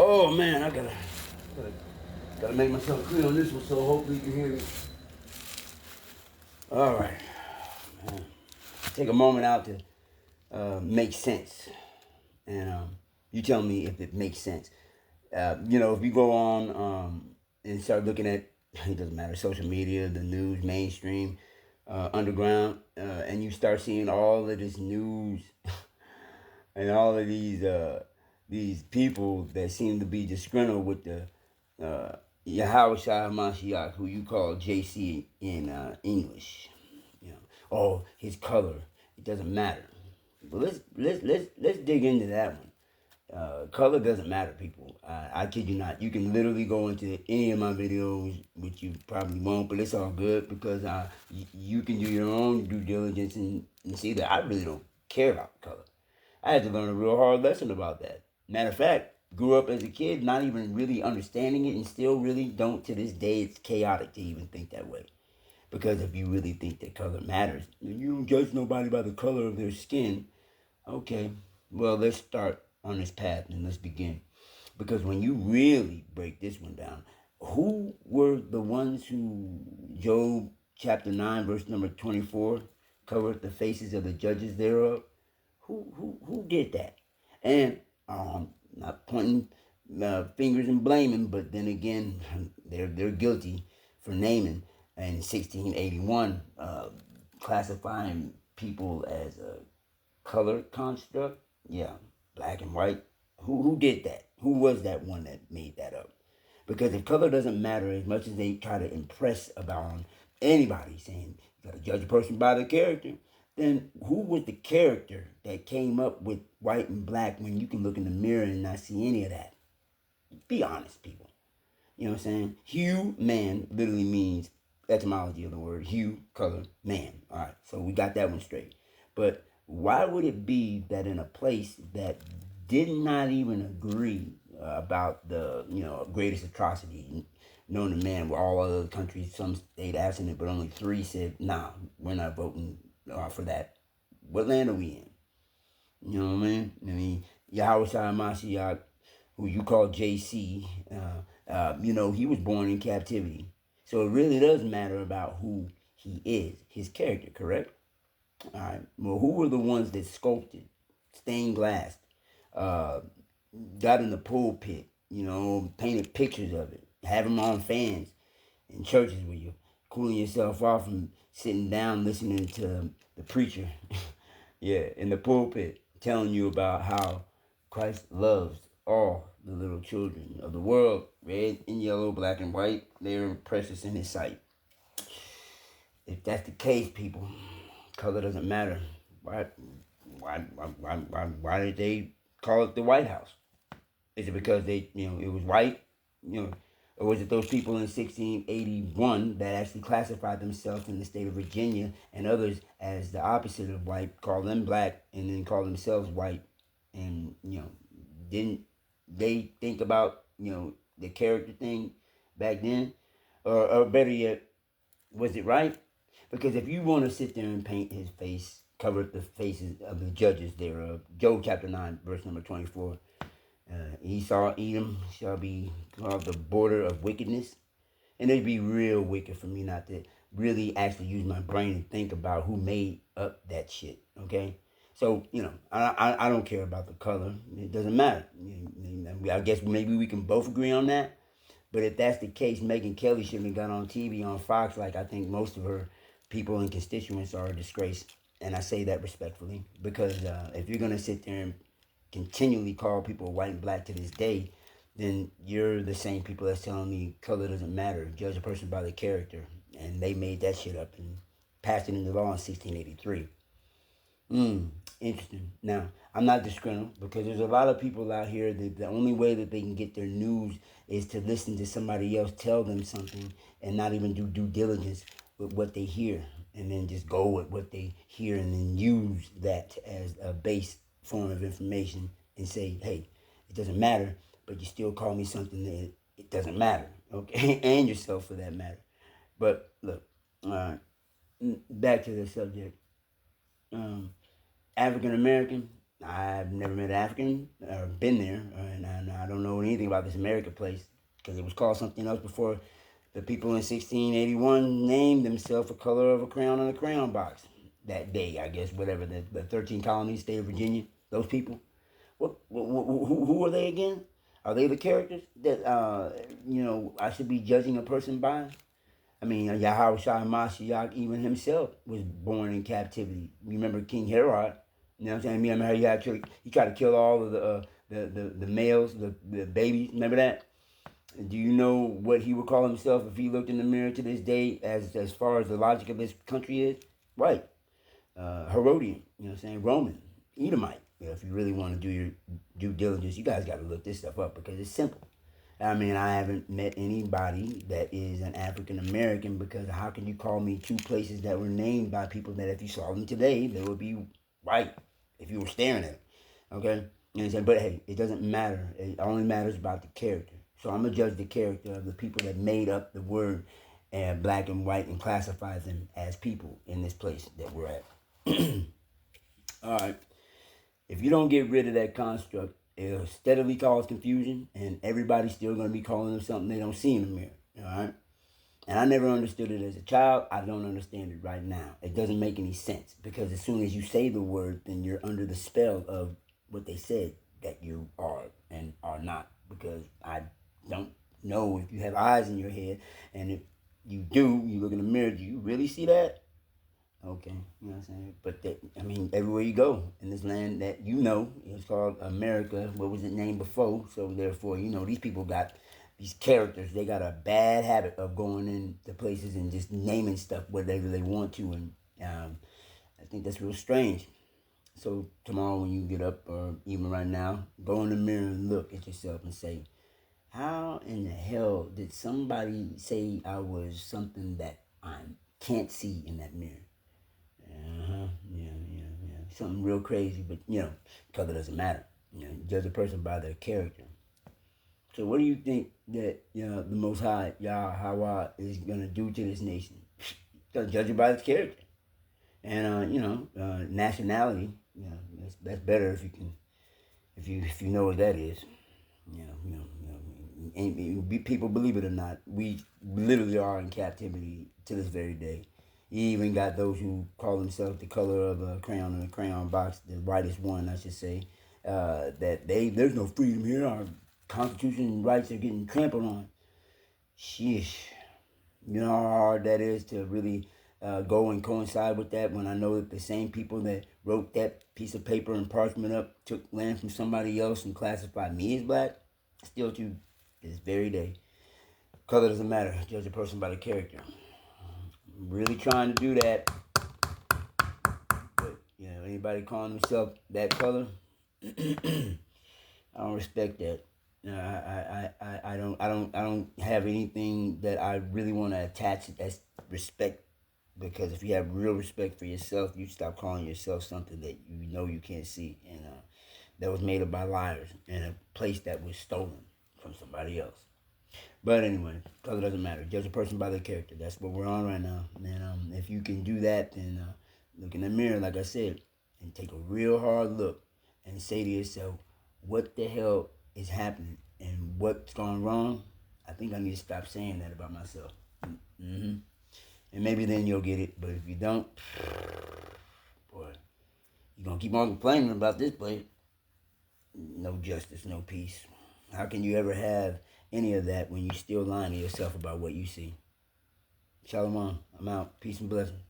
Oh man, I gotta make myself clear on this one, so hopefully you can hear me. All right, man. Take a moment out to make sense, and you tell me if it makes sense. If you go on and start looking at, it doesn't matter, social media, the news, mainstream, underground, and you start seeing all of this news and all of these people that seem to be disgruntled with the Yahweh Shai Mashiach, who you call JC in English. Oh, his color, it doesn't matter. But let's dig into that one. Color doesn't matter, people. I kid you not. You can literally go into any of my videos, which you probably won't, but it's all good because you can do your own due diligence and see that I really don't care about color. I had to learn a real hard lesson about that. Matter of fact, grew up as a kid not even really understanding it and still really don't to this day. It's chaotic to even think that way. Because if you really think that color matters, you don't judge nobody by the color of their skin. Okay, well, let's start on this path and let's begin. Because when you really break this one down, who were the ones who, Job chapter 9, verse number 24, covered the faces of the judges thereof? Who did that? And not pointing fingers and blaming, but then again, they're guilty for naming in 1681, classifying people as a color construct. Yeah, black and white. Who did that? Who was that one that made that up? Because if color doesn't matter as much as they try to impress about anybody, saying you got to judge a person by the character, then who was the character that came up with white and black when you can look in the mirror and not see any of that? Be honest, people. You know what I'm saying? Hue, man, literally means etymology of the word hue, color, man. All right, so we got that one straight. But why would it be that in a place that did not even agree about the greatest atrocity known to man, where all other countries, some stayed abstinent, but only 3 said, "Nah, we're not voting for that." What land are we in? You know what I mean? Yahweh Shai Mashiach, who you call JC, he was born in captivity. So it really does matter about who he is, his character, correct? All right. Well, who were the ones that sculpted, stained glass, uh, got in the pulpit, painted pictures of it, have them on fans in churches where you're cooling yourself off from sitting down listening to the preacher, yeah, in the pulpit, telling you about how Christ loves all the little children of the world, red and yellow, black and white. They're precious in his sight. If that's the case, people, color doesn't matter. Why did they call it the White House? Is it because it was white, or was it those people in 1681 that actually classified themselves in the state of Virginia and others as the opposite of white, call them black, and then call themselves white, and didn't they think about the character thing back then, or better yet, was it right? Because if you want to sit there and paint his face, cover the faces of the judges thereof, Job chapter 9, verse number 24, Esau, Edom shall be called the border of wickedness. And it'd be real wicked for me not to really actually use my brain and think about who made up that shit, okay? So, I don't care about the color. It doesn't matter. I guess maybe we can both agree on that. But if that's the case, Megyn Kelly shouldn't have got on TV on Fox like I think most of her people and constituents are a disgrace. And I say that respectfully because if you're going to sit there and continually call people white and black to this day, then you're the same people that's telling me color doesn't matter. Judge a person by their character. And they made that shit up and passed it into law in 1683. Interesting. Now, I'm not disgruntled because there's a lot of people out here that the only way that they can get their news is to listen to somebody else tell them something and not even do due diligence with what they hear and then just go with what they hear and then use that as a base form of information and say, hey, it doesn't matter, but you still call me something that it doesn't matter, okay? And yourself for that matter. But look, back to the subject. African American. I've never met an African or been there, and I don't know anything about this America place because it was called something else before the people in 1681 named themselves a color of a crayon on a crayon box. That day, I guess, whatever, the 13 colonies, state of Virginia, those people. Who are they again? Are they the characters that, I should be judging a person by? I mean, Yahweh Shai Mashiach, even himself, was born in captivity. Remember King Herod? You know what I'm saying? Remember how he tried to kill all of the males, the babies. Remember that? Do you know what he would call himself if he looked in the mirror to this day as far as the logic of this country is? Right. Herodian, you know what I'm saying? Roman, Edomite. If you really want to do your due diligence, you guys got to look this stuff up because it's simple. I mean, I haven't met anybody that is an African American because how can you call me two places that were named by people that if you saw them today, they would be white if you were staring at them. Okay? You know what I'm saying? But hey, it doesn't matter. It only matters about the character. So I'm going to judge the character of the people that made up the word black and white and classify them as people in this place that we're at. All right. If you don't get rid of that construct, it'll steadily cause confusion, and everybody's still going to be calling them something they don't see in the mirror. All right? And I never understood it as a child. I don't understand it right now. It doesn't make any sense because as soon as you say the word, then you're under the spell of what they said that you are and are not. Because I don't know if you have eyes in your head, and if you do, you look in the mirror, do you really see that? Okay, you know what I'm saying? But everywhere you go in this land that it's called America. What was it named before? So therefore, these people got these characters. They got a bad habit of going into places and just naming stuff whatever they want to, and I think that's real strange. So tomorrow when you get up, or even right now, go in the mirror and look at yourself and say, how in the hell did somebody say I was something that I can't see in that mirror? Yeah. Something real crazy, but color doesn't matter. Judge a person by their character. So what do you think that the Most High Yahweh is gonna do to this nation? Gonna judge it by its character, and nationality. That's better if you can, if you know what that is. People believe it or not, we literally are in captivity to this very day. You even got those who call themselves the color of a crayon in a crayon box, the whitest one, I should say, that there's no freedom here. Our Constitution and rights are getting trampled on. Sheesh. You know how hard that is to really go and coincide with that when I know that the same people that wrote that piece of paper and parchment up took land from somebody else and classified me as black, still to this very day. Color doesn't matter. Judge a person by the character. I'm really trying to do that. But, anybody calling themselves that color, I don't respect that. I don't have anything that I really want to attach it as respect, because if you have real respect for yourself, you stop calling yourself something that you can't see, and that was made up by liars in a place that was stolen from somebody else. But anyway, color doesn't matter. Judge a person by their character. That's what we're on right now. And if you can do that, then look in the mirror, like I said, and take a real hard look and say to yourself, what the hell is happening and what's gone wrong? I think I need to stop saying that about myself. Mm-hmm. And maybe then you'll get it. But if you don't, boy, you're going to keep on complaining about this place. No justice, no peace. How can you ever have any of that when you're still lying to yourself about what you see? Shalom. I'm out. Peace and blessings.